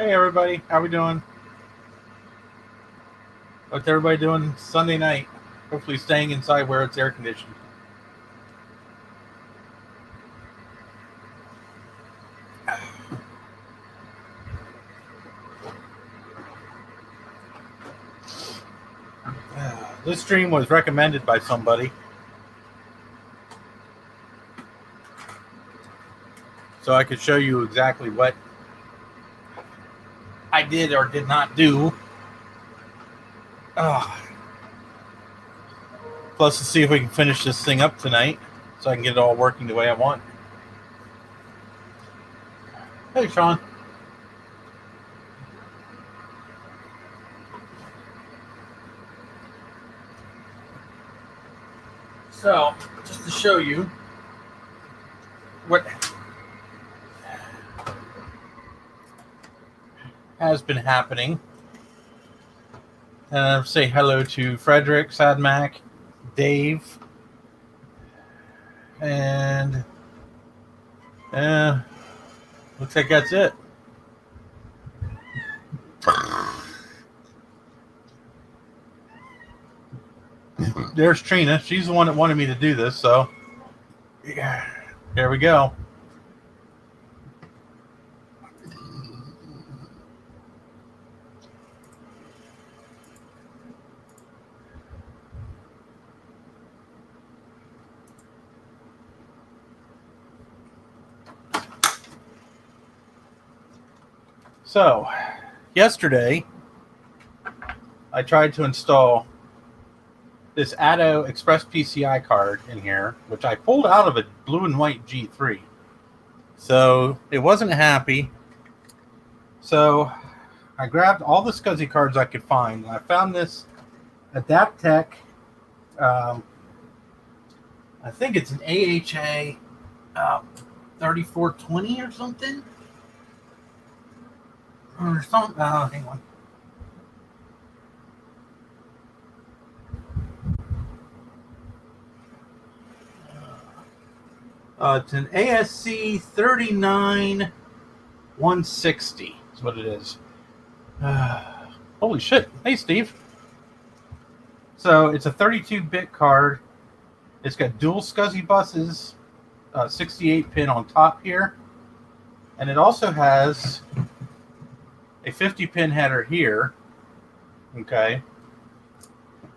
Hey everybody, how we doing? What's everybody doing Sunday night? Hopefully staying inside where it's air conditioned. This stream was recommended by somebody, so I could show you exactly what I did or did not do. Plus, to see if we can finish this thing up tonight, so I can get it all working the way I want. Hey, Sean. So, just to show you what has been happening, and I'll say hello to Frederick, Sadmac, Dave, and looks like that's it. There's Trina. She's the one that wanted me to do this, so yeah, there we go. So, yesterday, I tried to install this Atto Express PCI card in here, which I pulled out of a blue and white G3. So, it wasn't happy. So, I grabbed all the SCSI cards I could find. And I found this Adaptec. I think it's an AHA 3420 or something. Or something. Hang on. It's an ASC 39160 is what it is. Holy shit. Hey, Steve. So it's a 32-bit card. It's got dual SCSI buses, 68-pin on top here. And it also has a 50-pin header here, okay,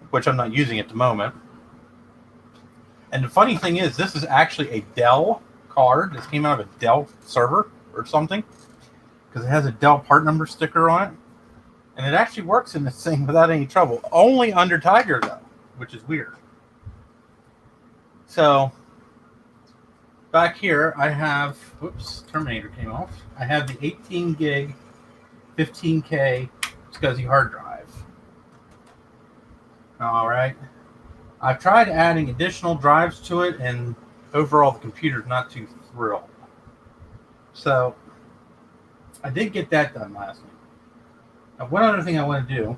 which I'm not using at the moment. And the funny thing is, this is actually a Dell card. This came out of a Dell server or something, because it has a Dell part number sticker on it. And it actually works in this thing without any trouble. Only under Tiger, though, which is weird. So, back here, I have, whoops, Terminator came off. I have the 18 gig 15K SCSI hard drive. All right. I've tried adding additional drives to it, and overall the computer's not too thrilled. So I did get that done last week. Now, one other thing I want to do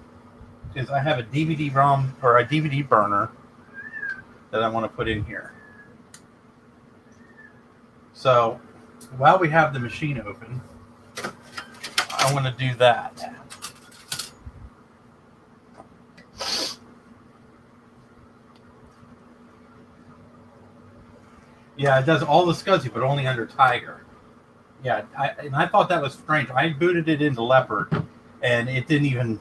is I have a DVD-ROM or a DVD burner that I want to put in here. So while we have the machine open, I want to do that. Yeah, it does all the SCSI, but only under Tiger. Yeah, I thought that was strange. I booted it into Leopard, and it detected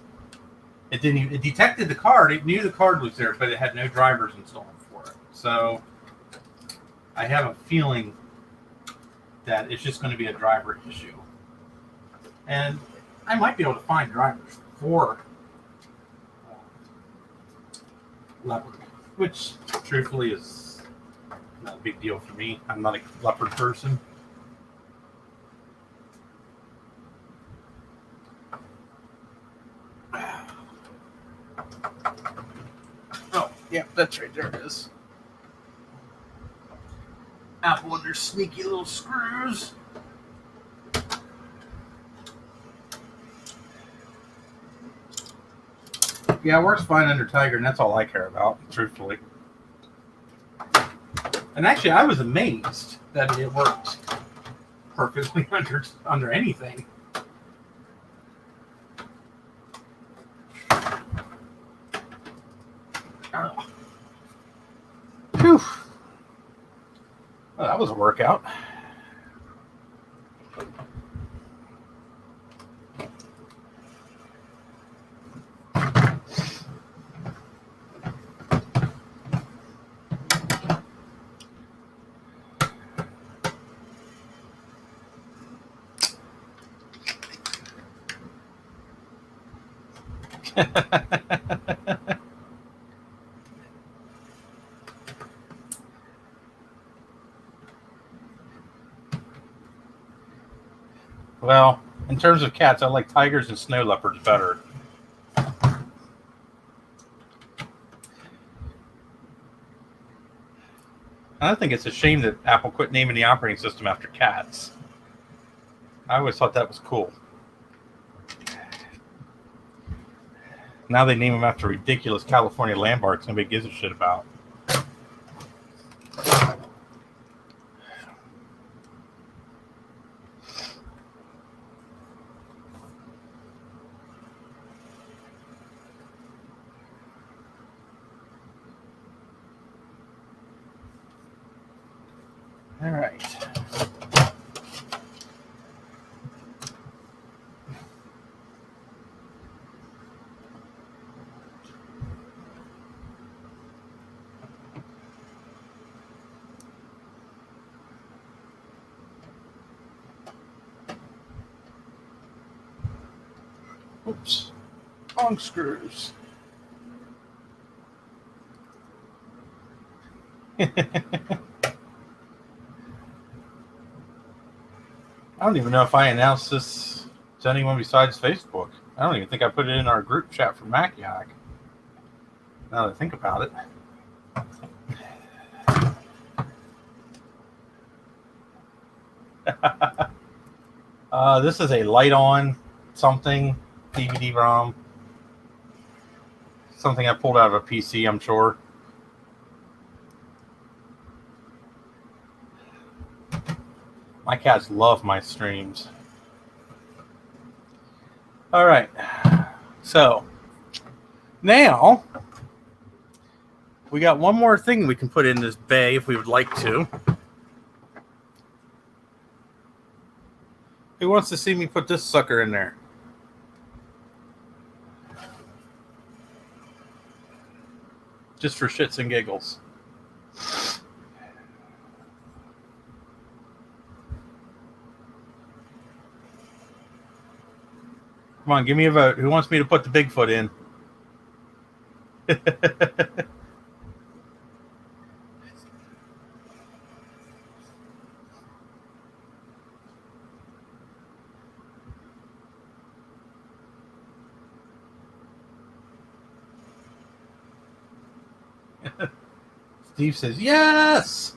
the card. It knew the card was there, but it had no drivers installed for it. So I have a feeling that it's just going to be a driver issue. And I might be able to find drivers for Leopard, which truthfully is not a big deal for me. I'm not a Leopard person. Oh, yeah, that's right. There it is. Apple and their sneaky little screws. Yeah, it works fine under Tiger, and that's all I care about, truthfully. And actually, I was amazed that it worked perfectly under anything. was a workout. Well, in terms of cats, I like tigers and snow leopards better. I think it's a shame that Apple quit naming the operating system after cats. I always thought that was cool. Now they name them after ridiculous California landmarks nobody gives a shit about. All right. Oops. Wrong screws. I don't even know if I announced this to anyone besides Facebook. I don't even think I put it in our group chat for Maciac. Now that I think about it. This is a light-on something DVD-ROM. Something I pulled out of a PC, I'm sure. My cats love my streams. All right. So, now, we got one more thing we can put in this bay if we would like to. Who wants to see me put this sucker in there? Just for shits and giggles. Come on, give me a vote. Who wants me to put the Bigfoot in? Steve says, yes!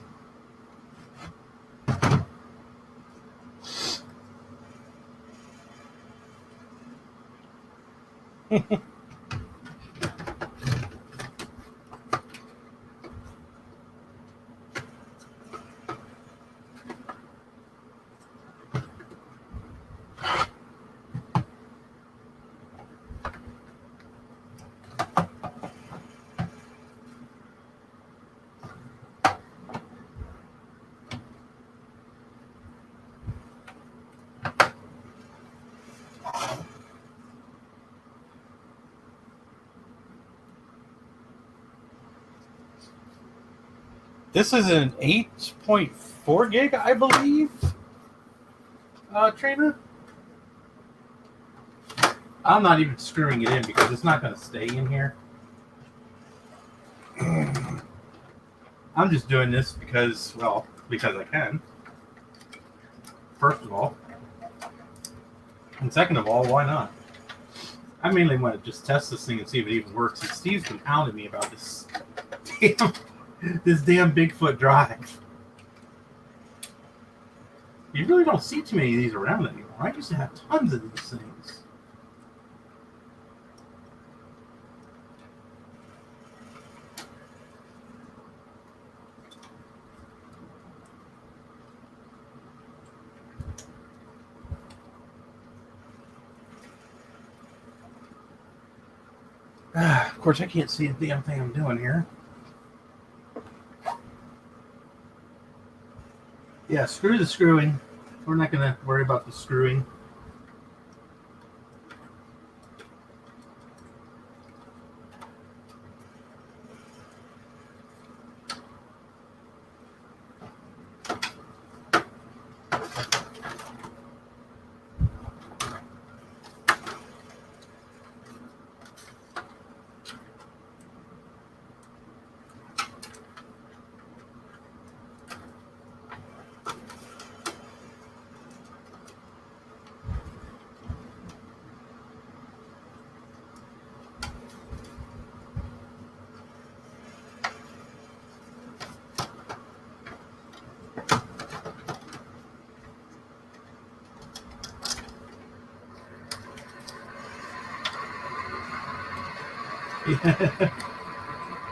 This is an 8.4 gig, I believe, trainer. I'm not even screwing it in because it's not going to stay in here. I'm just doing this because, well, because I can. First of all. And second of all, why not? I mainly want to just test this thing and see if it even works. And Steve's been pounding me about this damn Bigfoot drive. You really don't see too many of these around anymore. I used to have tons of these things. Of course, I can't see a damn thing I'm doing here. Yeah, screw the screwing. We're not going to worry about the screwing.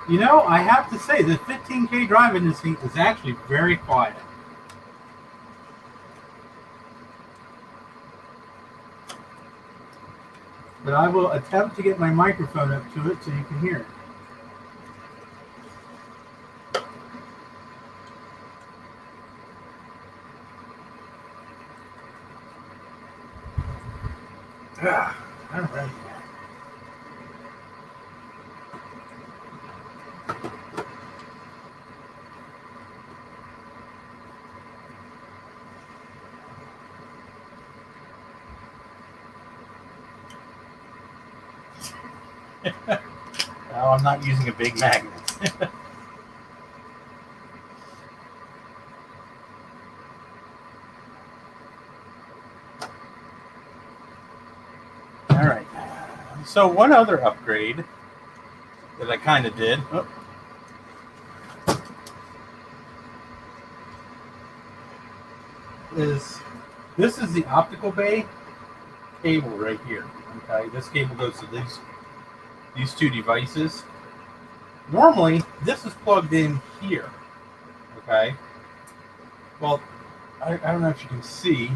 You know, I have to say, the 15K drive in this thing is actually very quiet. But I will attempt to get my microphone up to it so you can hear it. All right. Well, I'm not using a big magnet. All right. So one other upgrade that I kind of did is this is the optical bay cable right here. Okay, this cable goes to these two devices. Normally, this is plugged in here. Okay. Well, I don't know if you can see,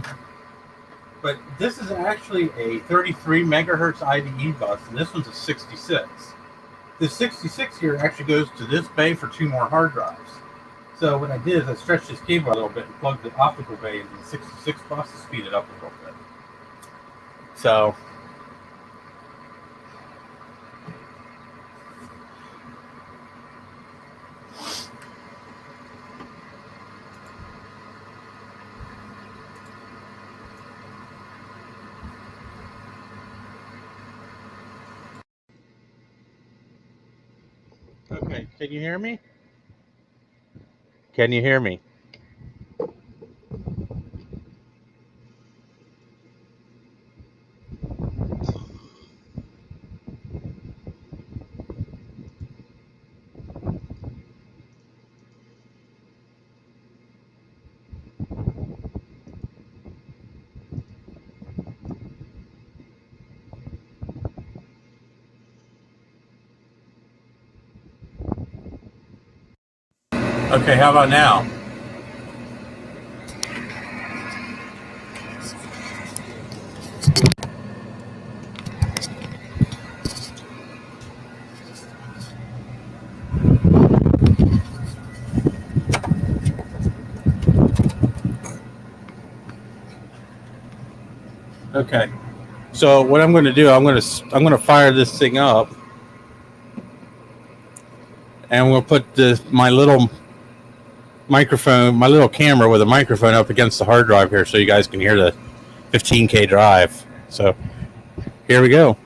but this is actually a 33 megahertz IDE bus, and this one's a 66. This 66 here actually goes to this bay for 2 more hard drives. So what I did is I stretched this cable a little bit and plugged the optical bay into the 66 bus to speed it up a little bit. So okay, can you hear me? Can you hear me? Okay, how about now? Okay. So what I'm going to do, I'm going to fire this thing up, and I'm going to put my little microphone, my little camera with a microphone up against the hard drive here, so you guys can hear the 15K drive. So here we go.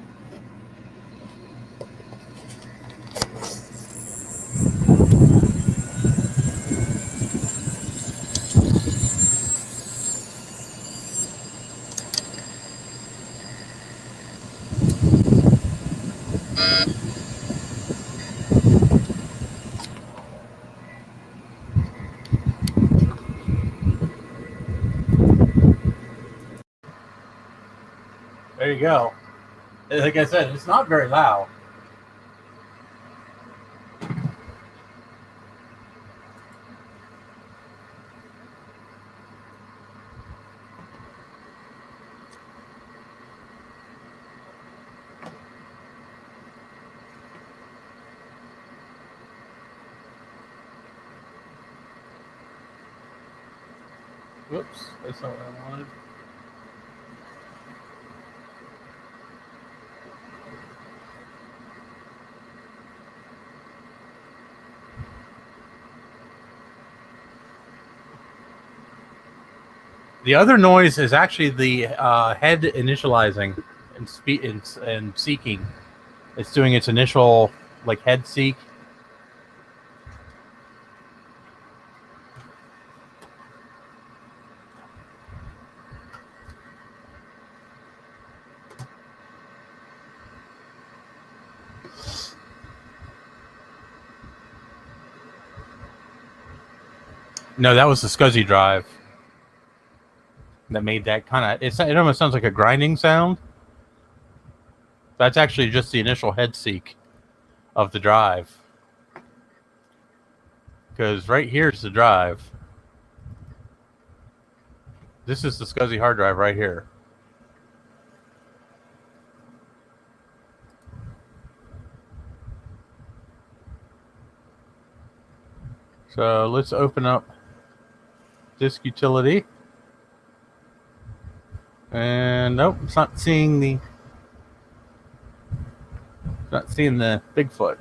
There you go. Like I said, it's not very loud. Whoops, that's not what I wanted. The other noise is actually the head initializing and seeking. It's doing its initial like head seek. No, that was the SCSI drive that made that kind of. It almost sounds like a grinding sound. That's actually just the initial head seek of the drive. Because right here's the drive. This is the SCSI hard drive right here. So let's open up disk utility. And nope, it's not seeing the Bigfoot.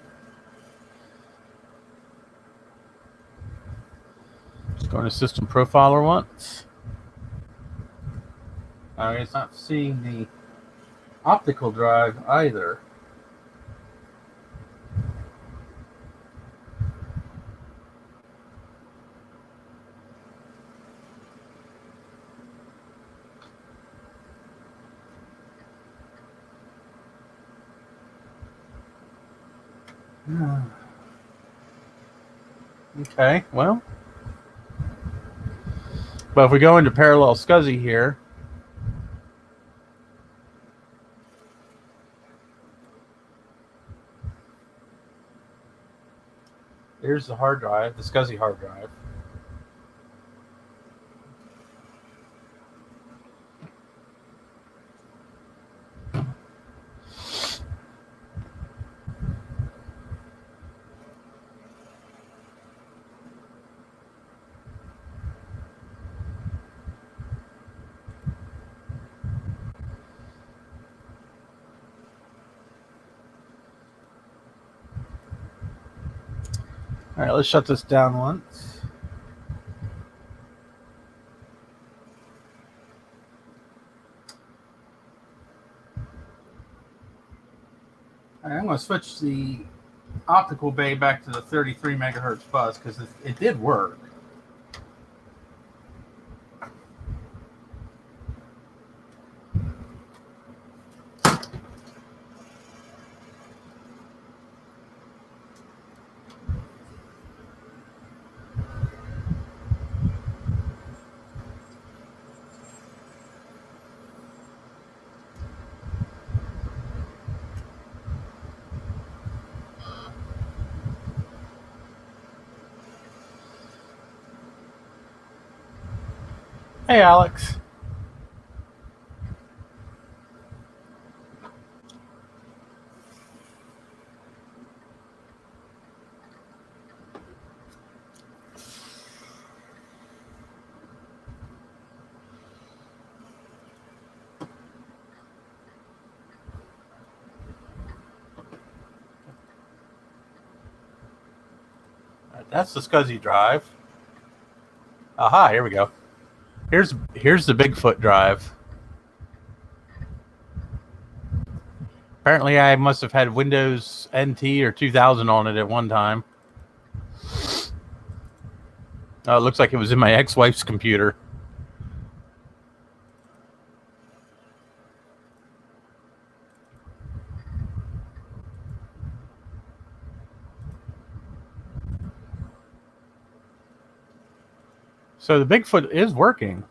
Just going to system profiler once. Alright, it's not seeing the optical drive either. Okay, well. But if we go into parallel SCSI here, here's the hard drive, the SCSI hard drive. All right, let's shut this down once. All right, I'm going to switch the optical bay back to the 33 megahertz bus because it did work. Hey, Alex. All right, that's the SCSI drive. Aha, here we go. Here's the Bigfoot drive. Apparently, I must have had Windows NT or 2000 on it at one time. It looks like it was in my ex-wife's computer. So the Bigfoot is working.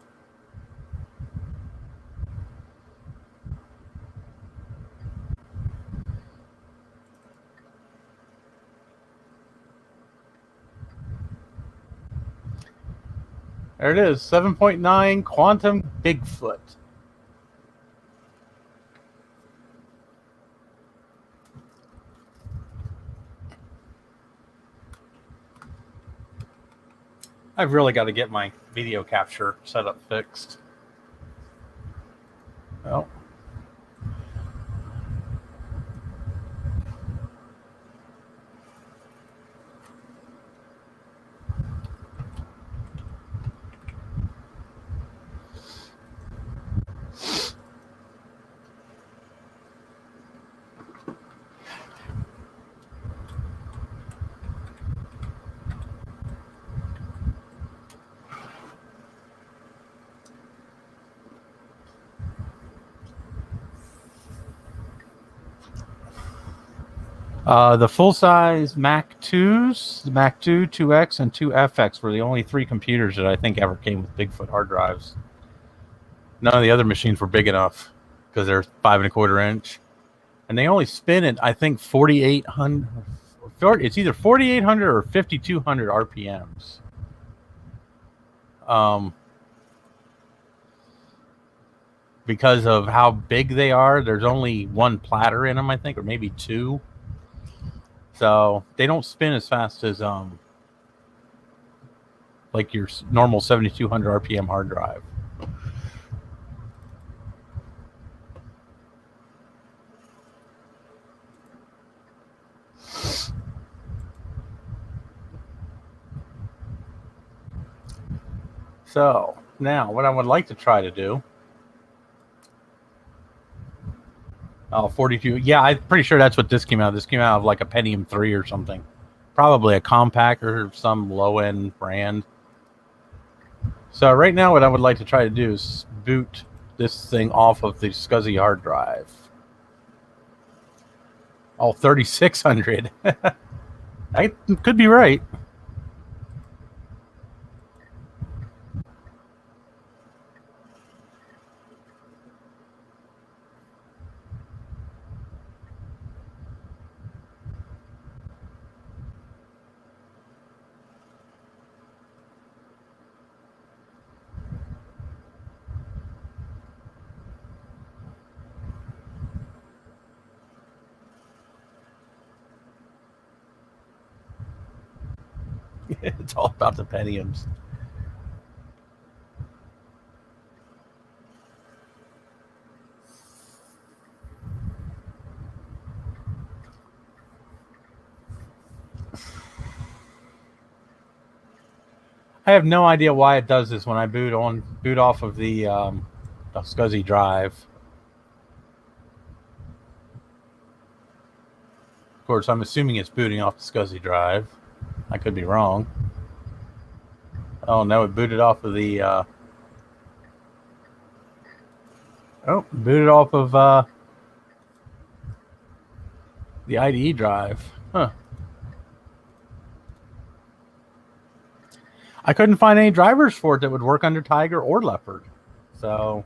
There it is, 7.9 quantum Bigfoot. I've really got to get my video capture setup fixed. Well. The full-size Mac 2s, the Mac 2, 2X, and 2FX were the only 3 computers that I think ever came with Bigfoot hard drives. None of the other machines were big enough because they're 5 1/4 inch. And they only spin at, I think, 4,800. It's either 4,800 or 5,200 RPMs. Because of how big they are, there's only 1 platter in them, I think, or maybe 2. So they don't spin as fast as like your normal 7,200 RPM hard drive. So now what I would like to try to do. Oh, 42. Yeah, I'm pretty sure that's what this came out. This came out of like a Pentium 3 or something. Probably a compact or some low-end brand. So right now what I would like to try to do is boot this thing off of the SCSI hard drive. Oh, 3,600. I could be right. It's all about the Pentiums. I have no idea why it does this when I boot off of the SCSI drive. Of course, I'm assuming it's booting off the SCSI drive. I could be wrong. Oh no, it booted off of the booted off of the IDE drive. Huh. I couldn't find any drivers for it that would work under Tiger or Leopard. So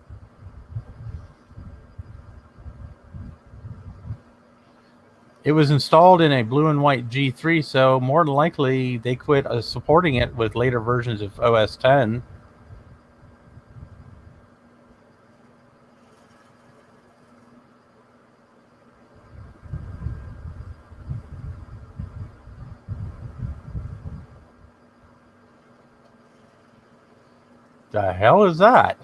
it was installed in a blue and white G3, so more than likely they quit supporting it with later versions of OS 10. The hell is that?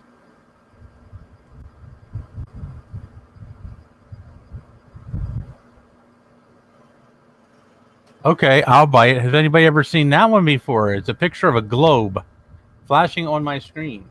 Okay, I'll buy it. Has anybody ever seen that one before? It's a picture of a globe flashing on my screen.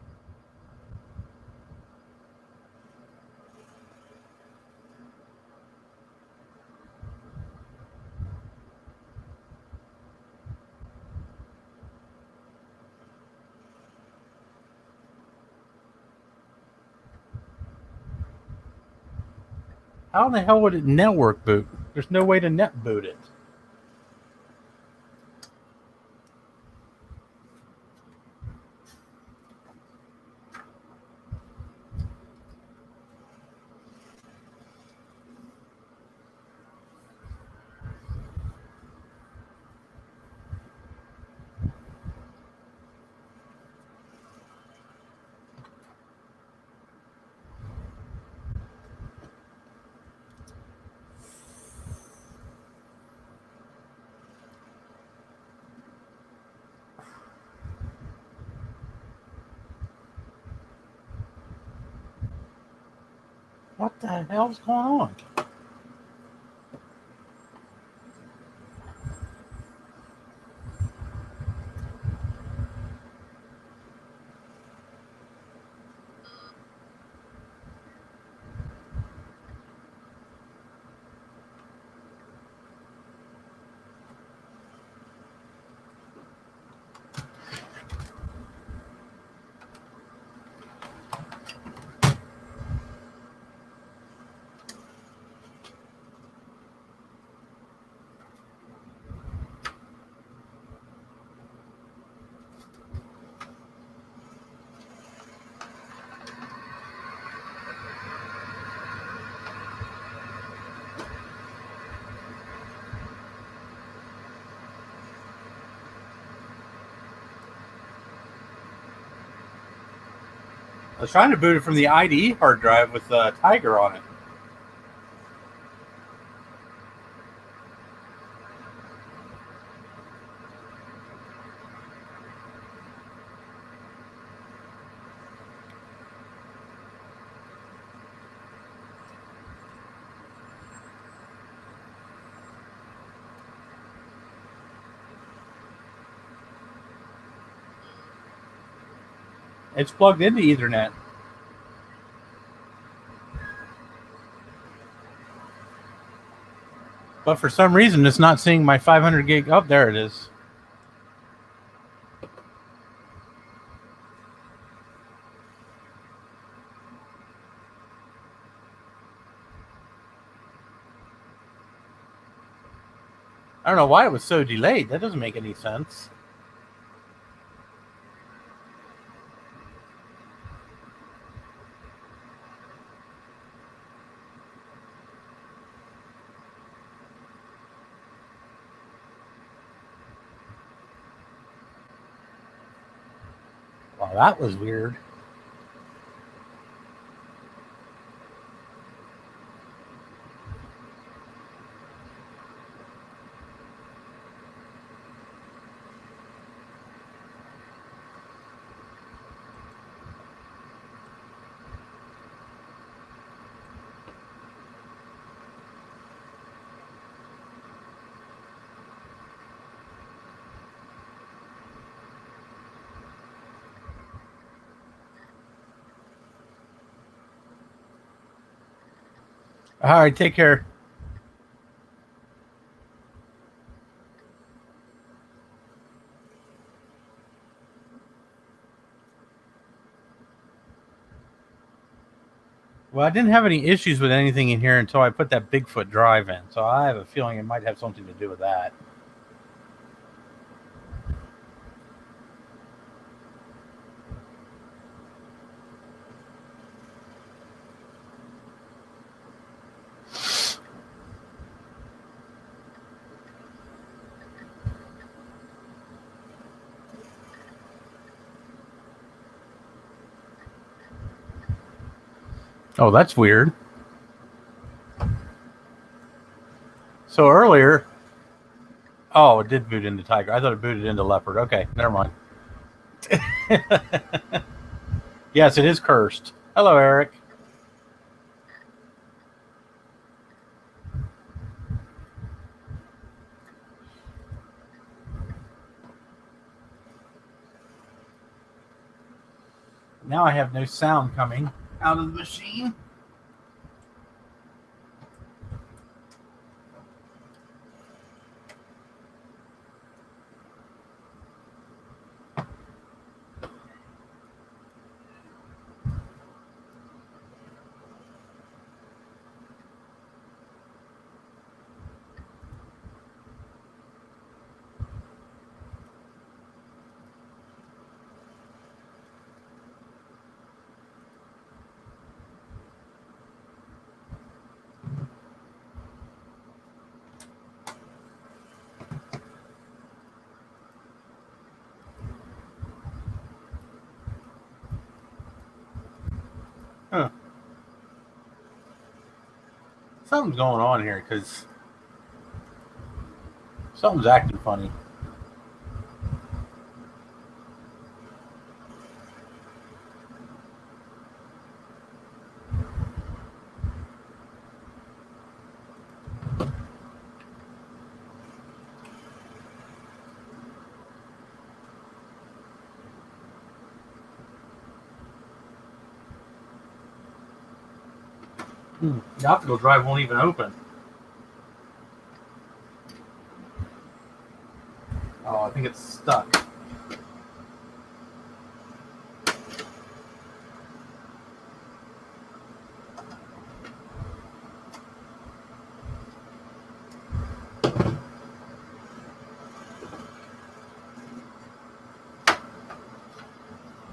How in the hell would it network boot? There's no way to net boot it. What the hell's going on? I was trying to boot it from the IDE hard drive with Tiger on it. It's plugged into Ethernet. But for some reason, it's not seeing my 500 gig. Oh, there it is. I don't know why it was so delayed. That doesn't make any sense. Well, that was weird. All right, take care. Well, I didn't have any issues with anything in here until I put that Bigfoot drive in. So I have a feeling it might have something to do with that. Oh, that's weird. So earlier, oh, it did boot into Tiger. I thought it booted into Leopard. Okay, never mind. Yes, it is cursed. Hello, Eric. Now I have no sound coming out of the machine. Huh. Something's going on here because something's acting funny. The optical drive won't even open. Oh, I think it's stuck.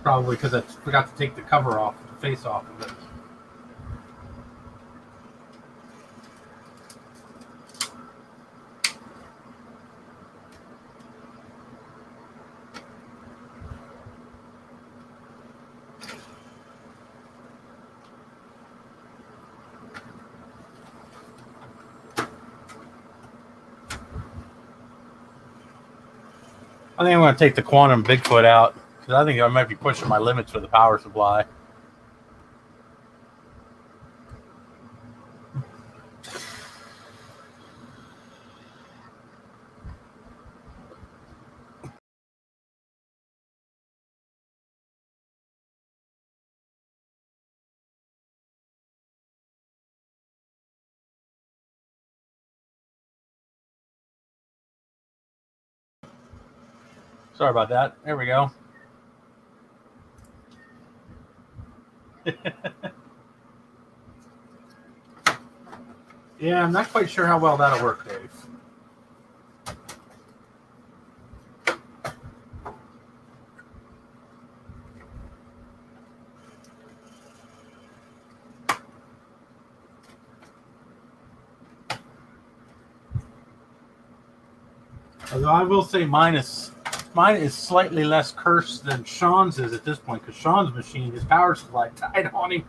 Probably because I forgot to take the cover off, the face off of it. I think I'm going to take the Quantum Bigfoot out because I think I might be pushing my limits for the power supply. Sorry about that. There we go. Yeah, I'm not quite sure how well that'll work, Dave. Although I will say mine is slightly less cursed than Sean's is at this point because Sean's machine, his power supply died on him.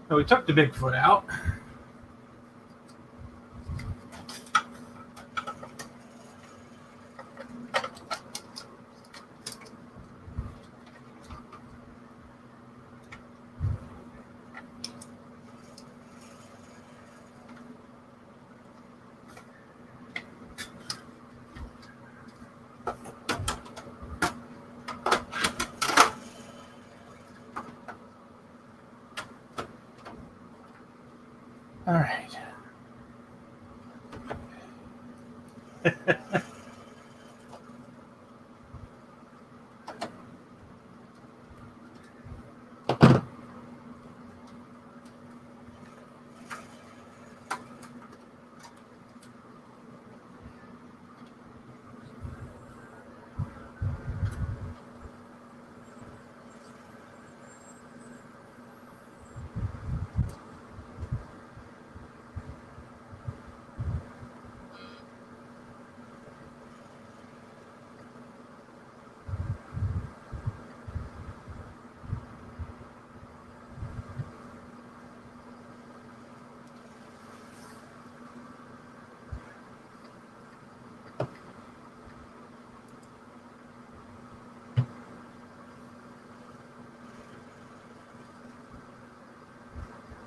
So we took the Bigfoot out. All right.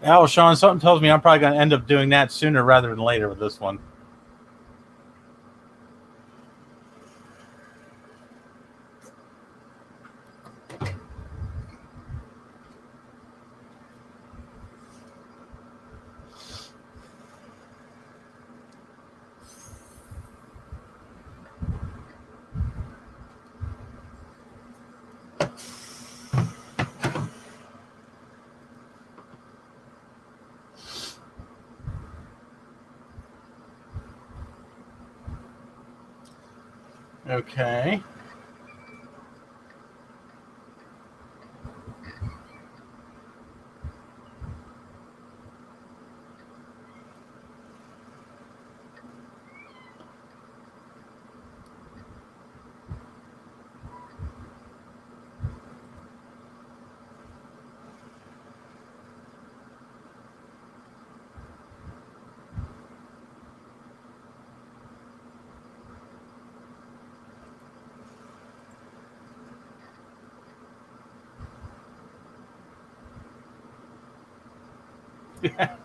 Yeah, well, Sean, something tells me I'm probably going to end up doing that sooner rather than later with this one. Okay. Yeah.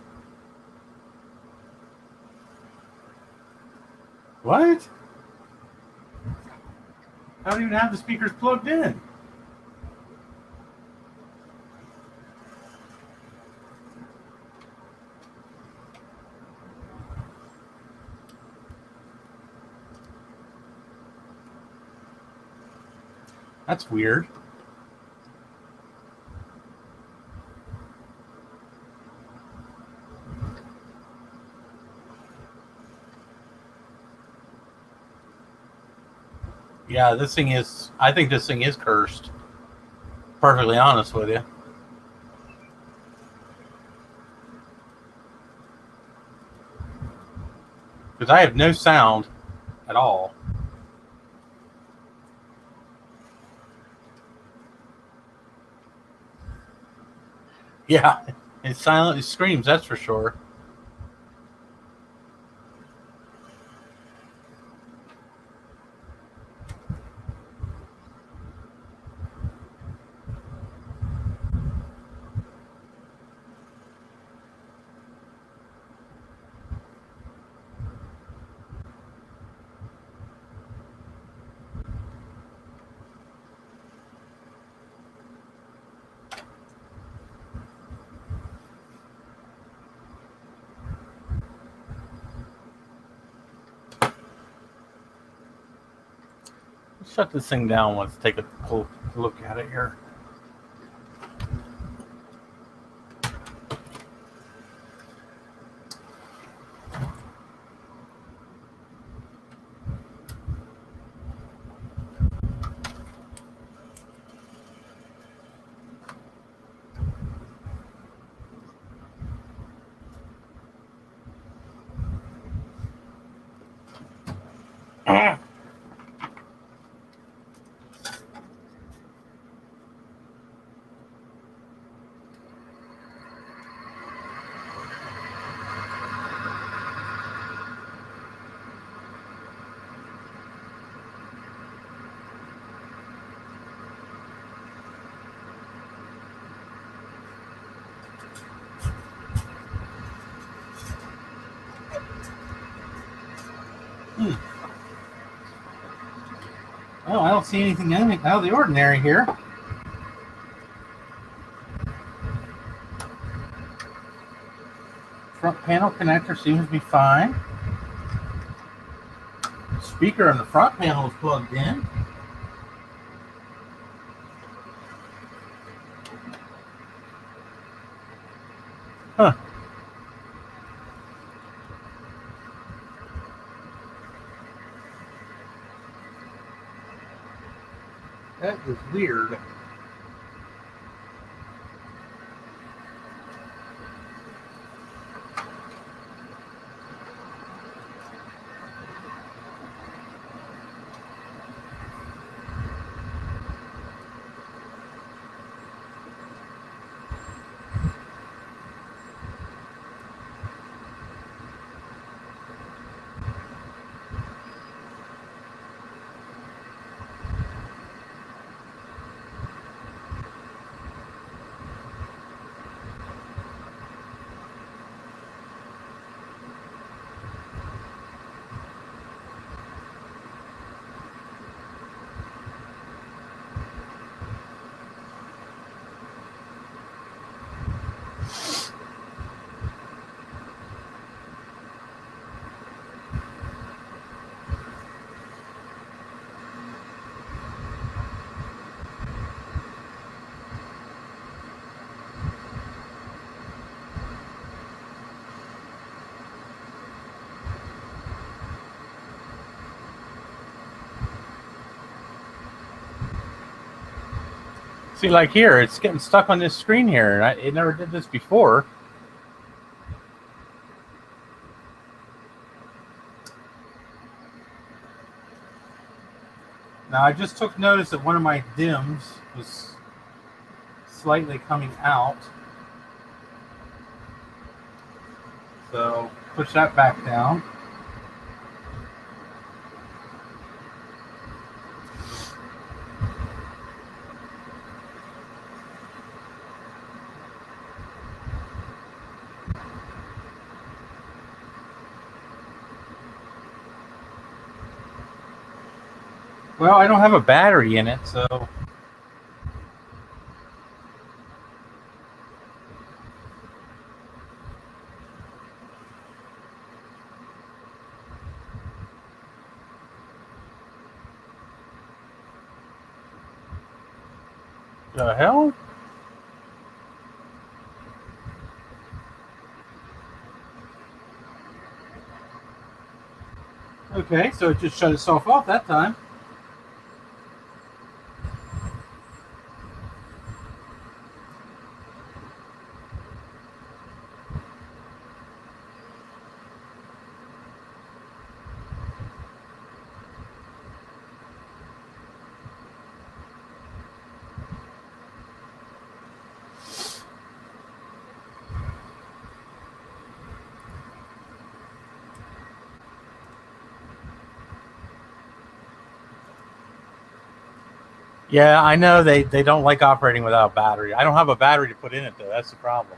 What? I don't even have the speakers plugged in. That's weird. Yeah, this thing is. I think this thing is cursed. Perfectly honest with you. Because I have no sound at all. Yeah, it silently screams, that's for sure. Let's shut this thing down. Let's take a full look at it here. Oh, I don't see anything out of the ordinary here. Front panel connector seems to be fine. Speaker on the front panel is plugged in. Huh. That is weird. See, like here, it's getting stuck on this screen here, and it never did this before. Now, I just took notice that one of my dims was slightly coming out. So, push that back down. Well, I don't have a battery in it, so. The hell? Okay, so it just shut itself off that time. Yeah, I know they don't like operating without a battery. I don't have a battery to put in it, though. That's the problem.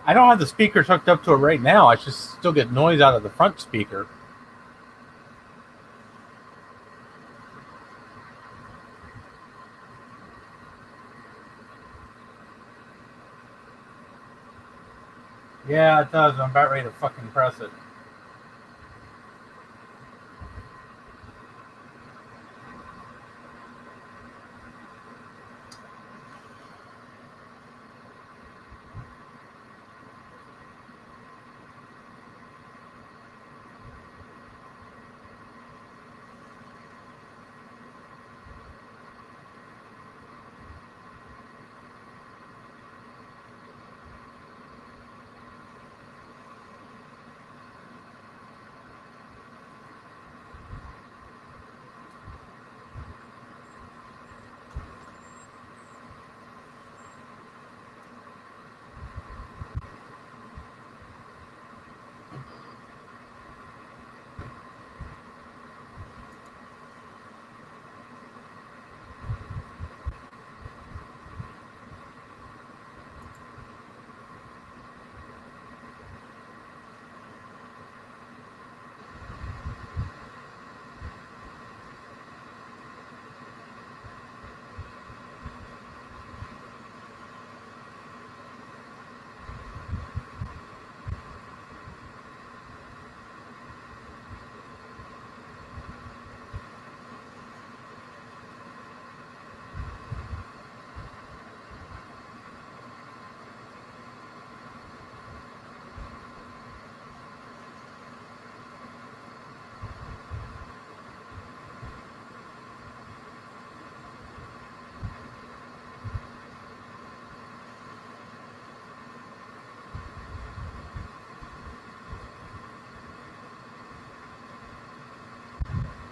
I don't have the speakers hooked up to it right now. I just still get noise out of the front speaker. Yeah, it does. I'm about ready to fucking press it.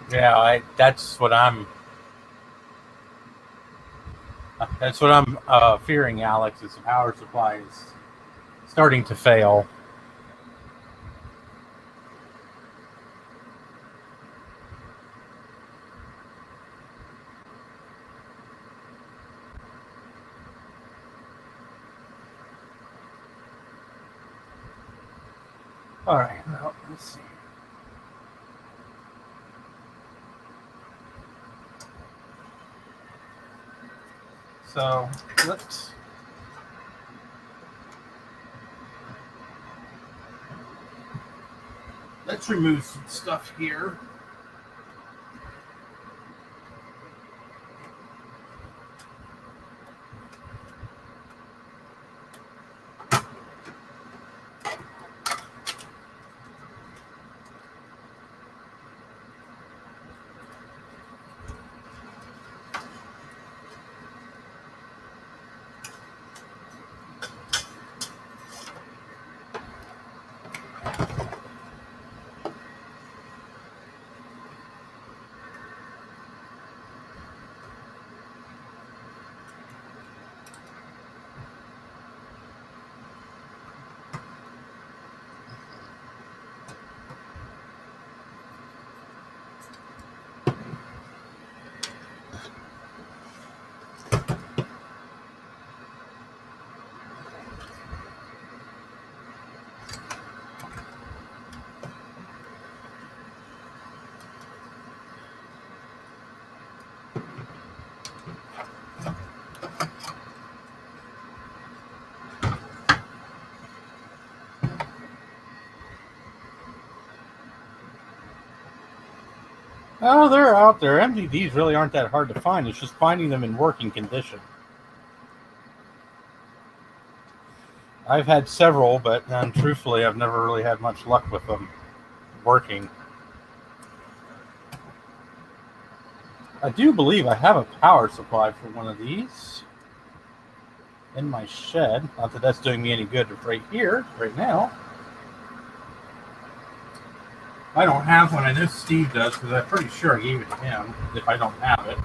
Yeah, that's what I'm. That's what I'm fearing, Alex. Is the power supply is starting to fail. All right. Well, let's see. So let's remove some stuff here. Oh, they're out there. MDDs really aren't that hard to find. It's just finding them in working condition. I've had several, but truthfully, I've never really had much luck with them working. I do believe I have a power supply for one of these in my shed. Not that that's doing me any good right here, right now. I don't have one. I know Steve does because I'm pretty sure I gave it to him if I don't have it.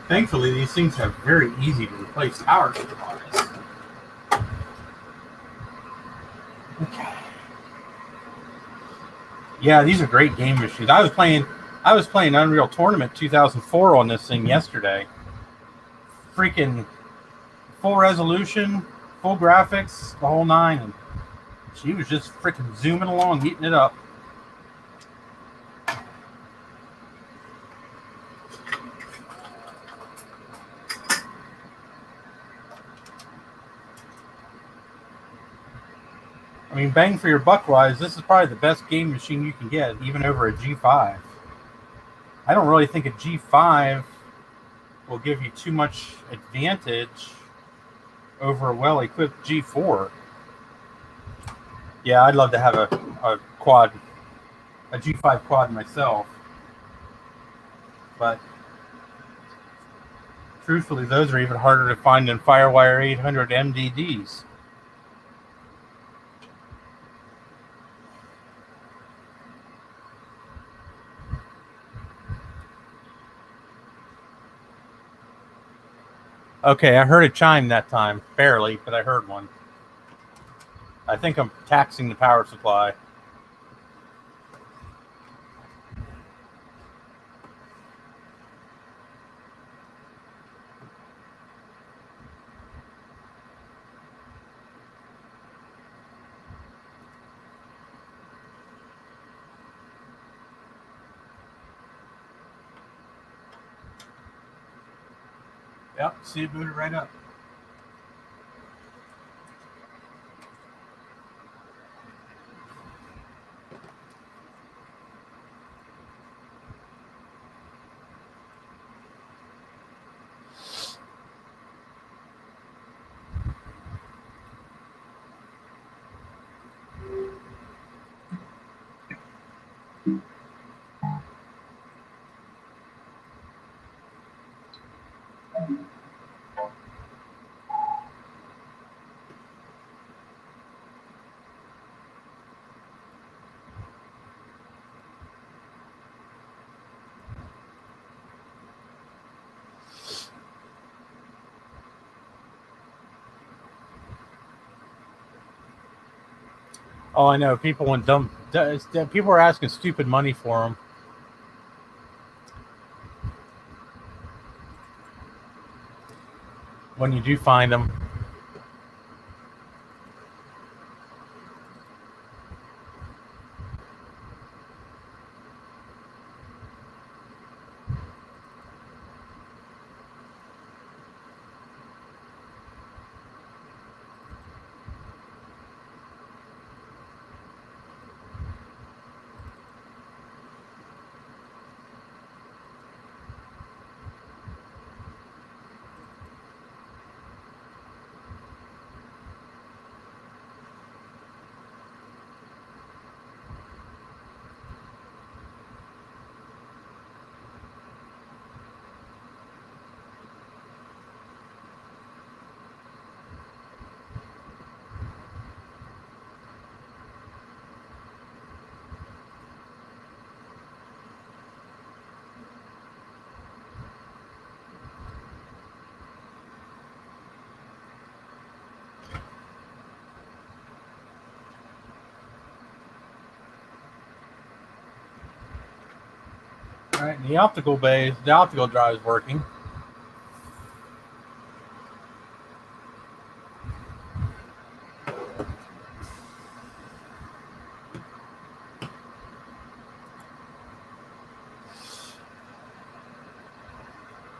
Thankfully, these things are very easy to replace power supplies. Okay. Yeah, these are great game machines. I was playing Unreal Tournament 2004 on this thing yesterday. Freaking full resolution, full graphics, the whole nine, and she was just freaking zooming along, eating it up. I mean, bang for your buck wise, this is probably the best game machine you can get, even over a G5. I don't really think a G5 will give you too much advantage over a well-equipped G4. Yeah, I'd love to have a quad, a G5 quad myself. But truthfully, those are even harder to find than Firewire 800 MDDs. Okay, I heard a chime that time. Barely, but I heard one. I think I'm taxing the power supply. Yep, see it booted right up. Oh, I know. People want dumb. People are asking stupid money for them. When you do find them. All right, the optical drive is working.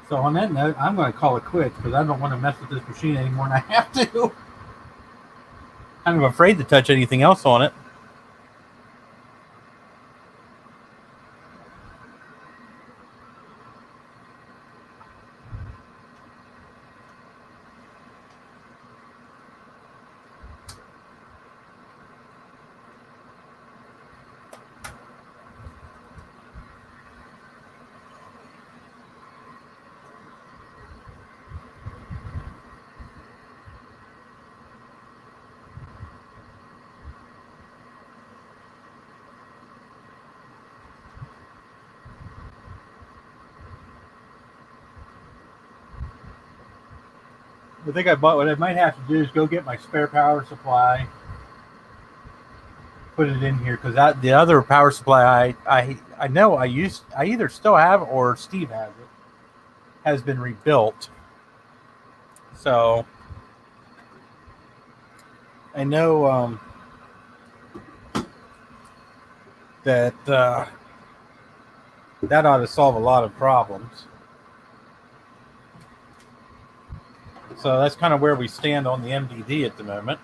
So on that note, I'm going to call it quits because I don't want to mess with this machine anymore, and I have to. I'm afraid to touch anything else on it. I think what I might have to do is go get my spare power supply, put it in here, because the other power supply I know I either still have or Steve has it, has been rebuilt. So I know that that ought to solve a lot of problems. So that's kind of where we stand on the MDD at the moment.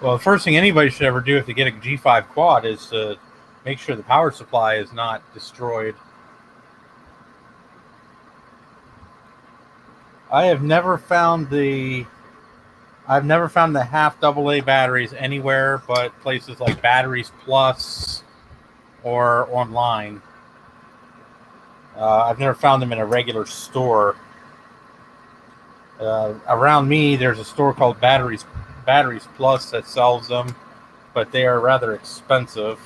Well, the first thing anybody should ever do if they get a G5 quad is to make sure the power supply is not destroyed. I've never found the half AA batteries anywhere but places like Batteries Plus or online. I've never found them in a regular store. Around me, there's a store called Batteries Plus that sells them, but they are rather expensive.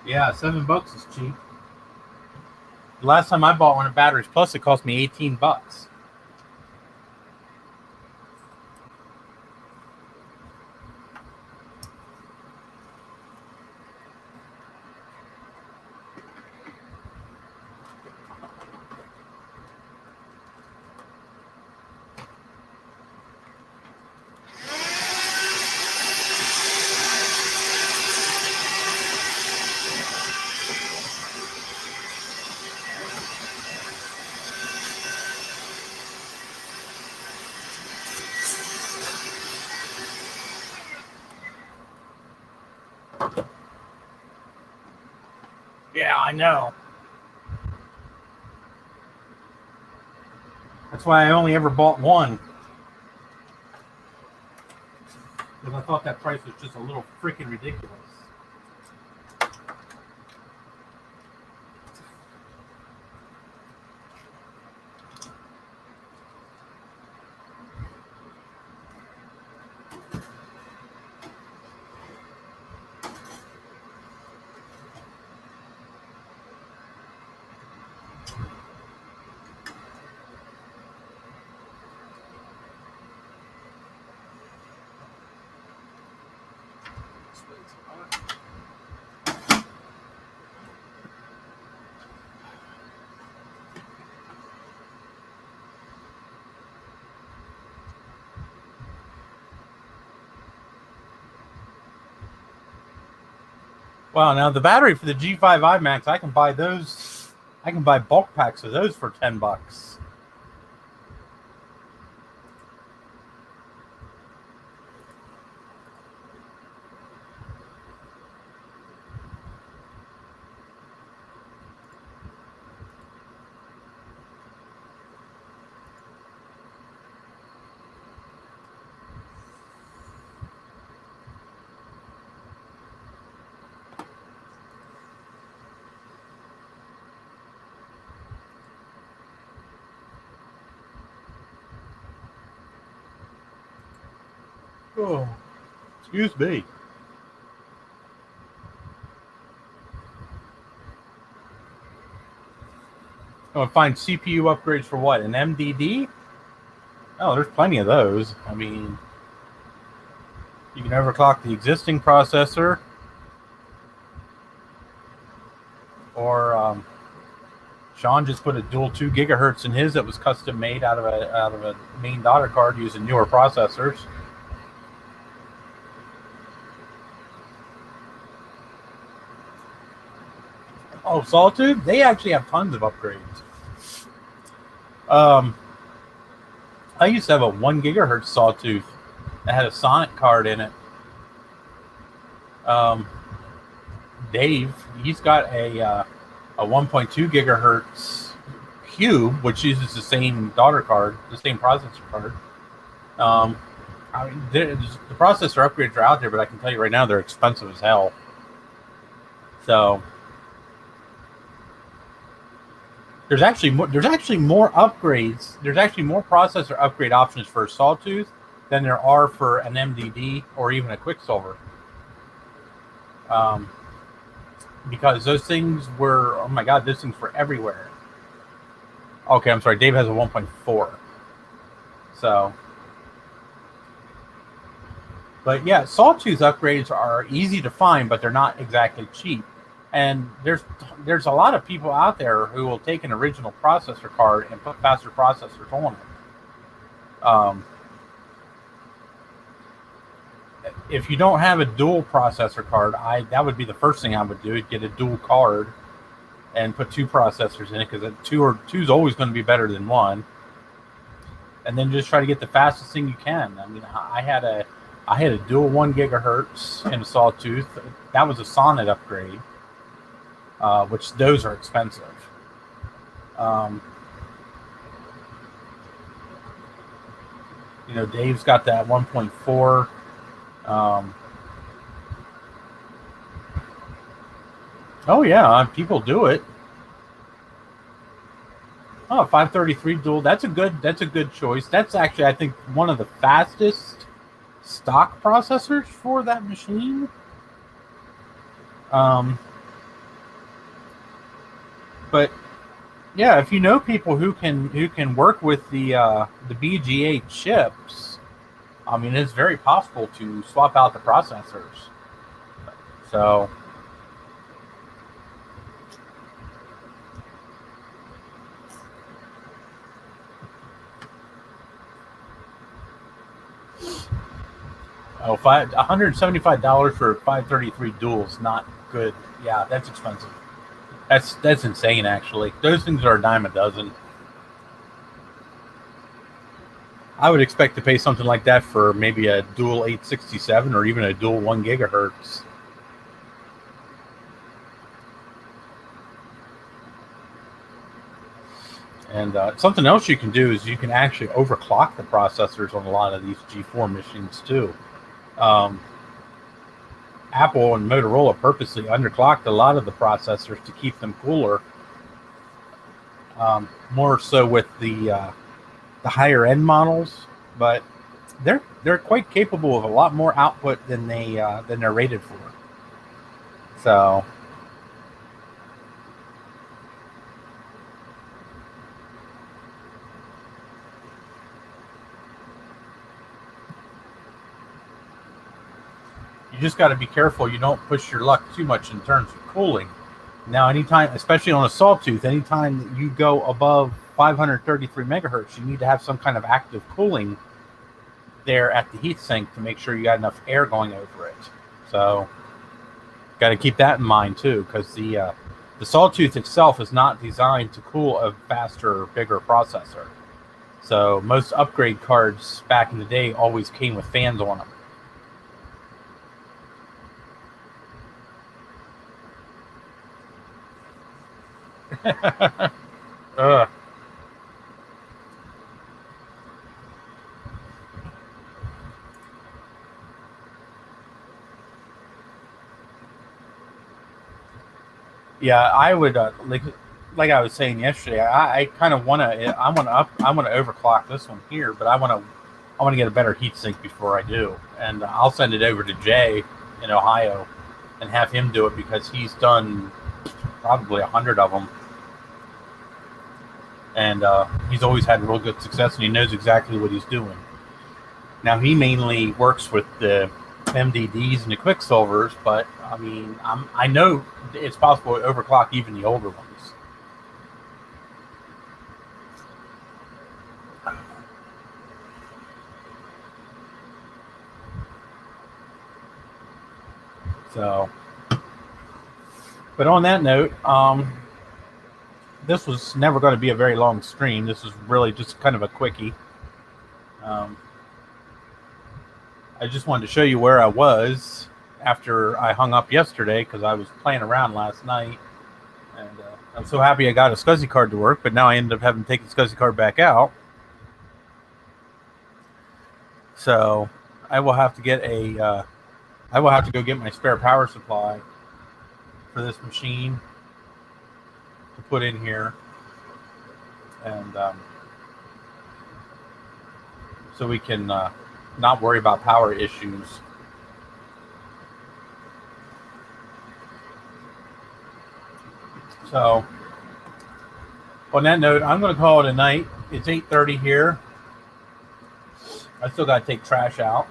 Yeah, $7 is cheap. The last time I bought one of Batteries Plus, it cost me $18. Yeah, I know. That's why I only ever bought one. Because I thought that price was just a little freaking ridiculous. Wow, now the battery for the G5 iMax, I can buy those. I can buy bulk packs of those for $10. Oh, excuse me. I'm gonna find CPU upgrades for what? An MDD? Oh, there's plenty of those. I mean, you can overclock the existing processor, or Sean just put a dual 2 gigahertz in his that was custom made out of a main daughter card using newer processors. Oh, Sawtooth, they actually have tons of upgrades. I used to have a 1 gigahertz Sawtooth that had a Sonic card in it. Dave, he's got a 1.2 gigahertz Cube, which uses the same daughter card, the same processor card. I mean, the processor upgrades are out there, but I can tell you right now they're expensive as hell. So there's actually more upgrades. There's actually more processor upgrade options for a Sawtooth than there are for an MDD or even a Quicksilver. Because those things were, oh my God, those things were everywhere. Okay, I'm sorry, Dave has a 1.4. So, but yeah, Sawtooth upgrades are easy to find, but they're not exactly cheap. And there's a lot of people out there who will take an original processor card and put faster processors on it. If you don't have a dual processor card, that would be the first thing I would do. Get a dual card and put 2 processors in it, because two is always going to be better than 1. And then just try to get the fastest thing you can. I mean, I had a dual 1 gigahertz in a Sawtooth. That was a Sonnet upgrade, which those are expensive. Dave's got that 1.4. Oh yeah, people do it. Oh, 533 dual. That's a good choice. That's actually, I think, one of the fastest stock processors for that machine. But yeah, if you know people who can work with the BGA chips, I mean, it's very possible to swap out the processors. So, $175 for 533 dual is not good. Yeah, that's expensive. That's insane, actually. Those things are a dime a dozen. I would expect to pay something like that for maybe a dual 867 or even a dual 1 gigahertz. And something else you can do is you can actually overclock the processors on a lot of these G4 machines too. Apple and Motorola purposely underclocked a lot of the processors to keep them cooler. More so with the higher end models, but they're quite capable of a lot more output than they're rated for. So you just got to be careful you don't push your luck too much in terms of cooling. Now, anytime, especially on a Sawtooth, anytime that you go above 533 megahertz, you need to have some kind of active cooling there at the heatsink to make sure you got enough air going over it. So, got to keep that in mind too, because the Sawtooth itself is not designed to cool a faster, bigger processor. So, most upgrade cards back in the day always came with fans on them. Yeah, I would like I was saying yesterday. I kind of want to. I want to overclock this one here, but I want to I want to get a better heat sink before I do, and I'll send it over to Jay in Ohio and have him do it because he's done probably 100 of them, and he's always had real good success, and he knows exactly what he's doing. Now he mainly works with the MDDs and the Quicksilvers, but I mean, I know it's possible to overclock even the older ones. So, but on that note, this was never going to be a very long stream. This was really just kind of a quickie. I just wanted to show you where I was after I hung up yesterday because I was playing around last night. And I'm so happy I got a SCSI card to work, but now I ended up having to take the SCSI card back out. So I will have to get I will have to go get my spare power supply for this machine to put in here, and so we can not worry about power issues. So on that note, I'm going to call it a night. It's 8:30 here. I still got to take trash out.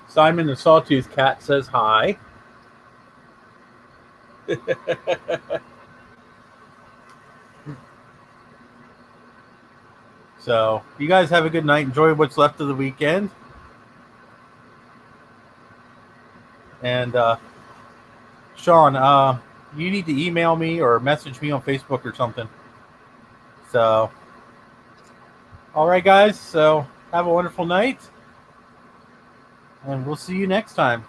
Simon the Sawtooth Cat says hi. So, you guys have a good night. Enjoy what's left of the weekend. And, Sean, you need to email me or message me on Facebook or something. So, all right, guys. So, have a wonderful night. And we'll see you next time.